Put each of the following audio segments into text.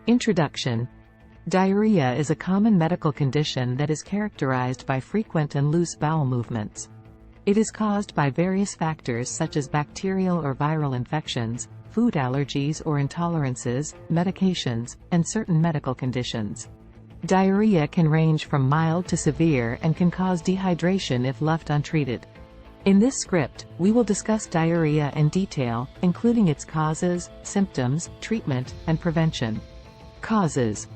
Introduction. Diarrhea is a common medical condition that is characterized by frequent and loose bowel movements. It is caused by various factors such as bacterial or viral infections, food allergies or intolerances, medications, and certain medical conditions. Diarrhea can range from mild to severe and can cause dehydration if left untreated. In this script, we will discuss diarrhea in detail, including its causes, symptoms, treatment, and prevention. Causes.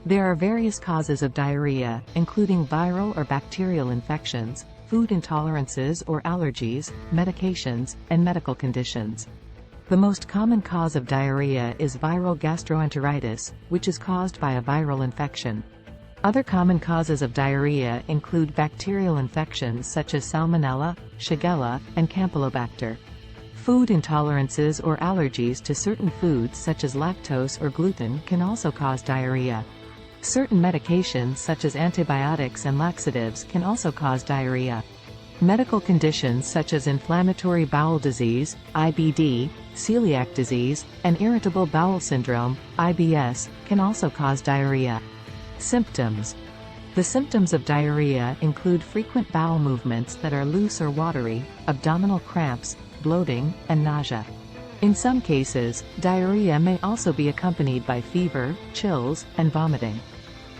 There are various causes of diarrhea, including viral or bacterial infections, food intolerances or allergies, medications, and medical conditions. The most common cause of diarrhea is viral gastroenteritis, which is caused by a viral infection. Other common causes of diarrhea include bacterial infections such as Salmonella, Shigella, and Campylobacter. Food intolerances or allergies to certain foods such as lactose or gluten can also cause diarrhea. Certain medications such as antibiotics and laxatives can also cause diarrhea. Medical conditions such as inflammatory bowel disease, IBD, celiac disease, and irritable bowel syndrome, IBS, can also cause diarrhea. Symptoms. The symptoms of diarrhea include frequent bowel movements that are loose or watery, abdominal cramps, bloating, and nausea. In some cases, diarrhea may also be accompanied by fever, chills, and vomiting.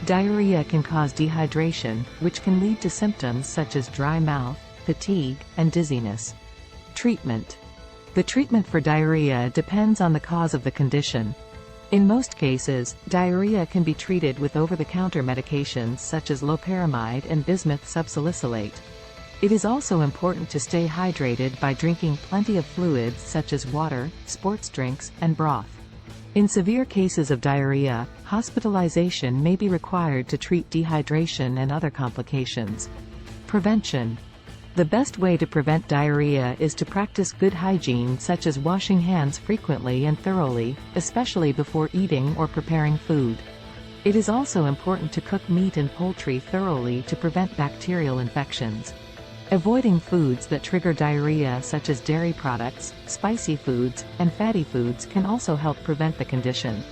Diarrhea can cause dehydration, which can lead to symptoms such as dry mouth, fatigue, and dizziness. Treatment. The treatment for diarrhea depends on the cause of the condition. In most cases, diarrhea can be treated with over-the-counter medications such as loperamide and bismuth subsalicylate. It is also important to stay hydrated by drinking plenty of fluids such as water, sports drinks, and broth. In severe cases of diarrhea, hospitalization may be required to treat dehydration and other complications. Prevention. The best way to prevent diarrhea is to practice good hygiene such as washing hands frequently and thoroughly, especially before eating or preparing food. It is also important to cook meat and poultry thoroughly to prevent bacterial infections. Avoiding foods that trigger diarrhea such as dairy products, spicy foods, and fatty foods can also help prevent the condition.